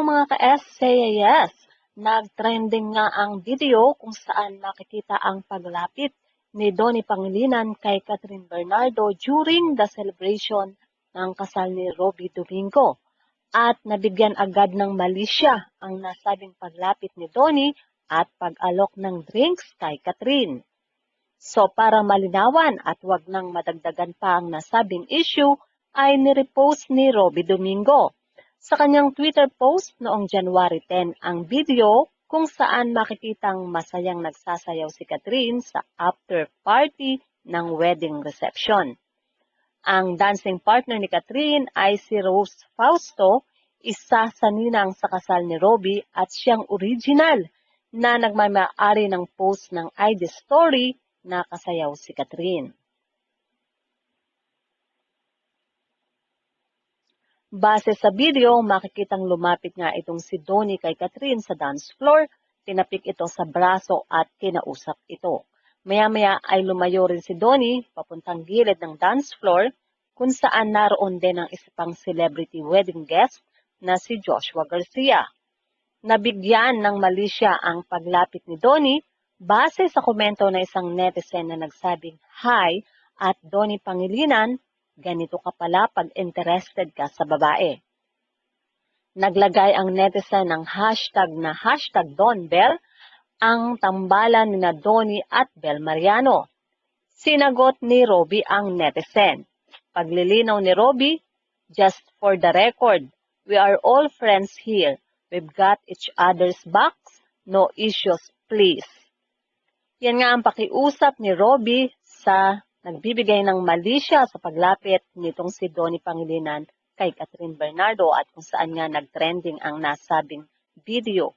So mga ka-SCAS, nag-trending nga ang video kung saan makikita ang paglapit ni Donnie Pangilinan kay Catherine Bernardo during the celebration ng kasal ni Robbie Domingo. At nabigyan agad ng mali siya ang nasabing paglapit ni Donnie at pag-alok ng drinks kay Catherine. So para malinawan at wag nang madagdagan pa ang nasabing issue, ay nirepost ni Robbie Domingo sa kanyang Twitter post noong January 10 ang video kung saan makikitang masayang nagsasayaw si Catherine sa after party ng wedding reception. Ang dancing partner ni Catherine ay si Rose Fausto, isa sa ninang sa kasal ni Robbie at siyang original na nagmamay-ari ng post ng IG story na kasayaw si Catherine. Base sa video, makikitang lumapit nga itong si Donnie kay Catherine sa dance floor, tinapik ito sa braso at kinausap ito. Maya-maya ay lumayo rin si Donnie papuntang gilid ng dance floor kung saan naroon din ang isa pang celebrity wedding guest na si Joshua Garcia. Nabigyan ng mali siya ang paglapit ni Donnie base sa komento na isang netizen na nagsabing, "Hi at Donnie Pangilinan, ganito ka pala pag interested ka sa babae." Naglagay ang netizen ng hashtag na #DonBell, ang tambalan ni Donnie at Bel Mariano. Sinagot ni Robbie ang netizen. Paglilinaw ni Robbie, "Just for the record, we are all friends here. We've got each other's backs. No issues, please." Yan nga ang pakiusap ni Robbie sa nagbibigay ng mali siya sa paglapit nitong si Donnie Pangilinan kay Catherine Bernardo at kung saan nga nag-trending ang nasabing video.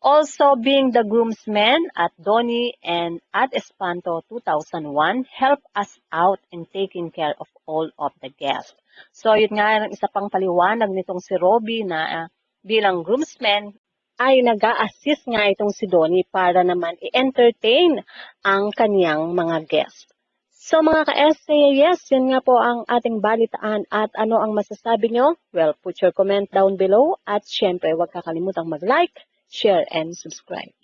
Also being the groomsmen at Donnie and at Espanto 2001 help us out in taking care of all of the guests. So yun nga ang isa pang paliwanag nitong si Robbie na bilang groomsmen ay nag-a-assist nga itong si Donnie para naman i-entertain ang kaniyang mga guests. So mga ka-SCAS, yan nga po ang ating balitaan at ano ang masasabi nyo? Well, put your comment down below at syempre huwag kakalimutang mag-like, share, and subscribe.